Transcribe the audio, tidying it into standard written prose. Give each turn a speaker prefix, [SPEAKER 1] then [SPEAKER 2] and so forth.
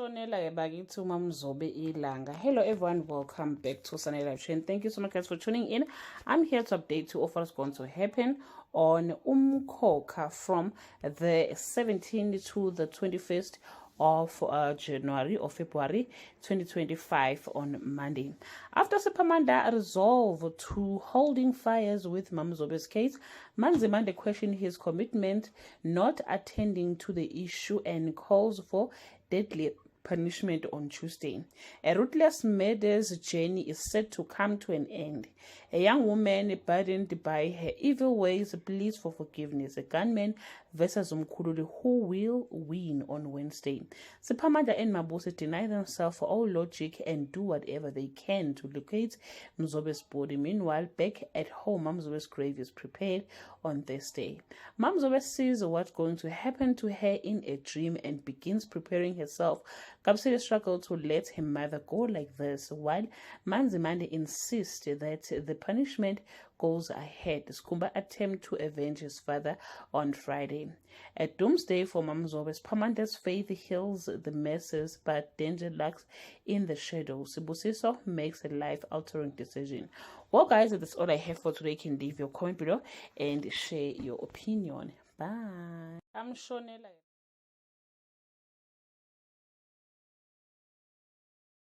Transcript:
[SPEAKER 1] Shonela bakithi uMamzobe ilanga. Hello everyone, welcome back to Sunday Live Chain. Thank you so much guys for tuning in. I'm here to update you of what's going to happen on Umkhokha from the 17th to the 21st of January or February 2025 on Monday. After Sepamanda resolved to holding fires with Mamzobe's case, Manzimande questioned his commitment, not attending to the issue, and calls for deadly punishment on Tuesday. A ruthless murder's journey is set to come to an end. A young woman burdened by her evil ways pleads for forgiveness. A gunman versus Umkhululi, who will win on Wednesday. Sepamanda and Mabuse deny themselves all logic and do whatever they can to locate Mzobe's body. Meanwhile, back at home, Mamzobe's grave is prepared on Thursday. Mamzobe sees what's going to happen to her in a dream and begins preparing herself. Kapsele struggled to let her mother go like this, while Manzimande insists that the punishment goes ahead. Skumba attempt to avenge his father on Friday. At doomsday for Mamzobe, Pamanda's faith heals the messes, but danger lurks in the shadows. Sibusiso makes a life-altering decision. Well, guys, that's all I have for today. You can leave your comment below and share your opinion. Bye. I'm Shonela.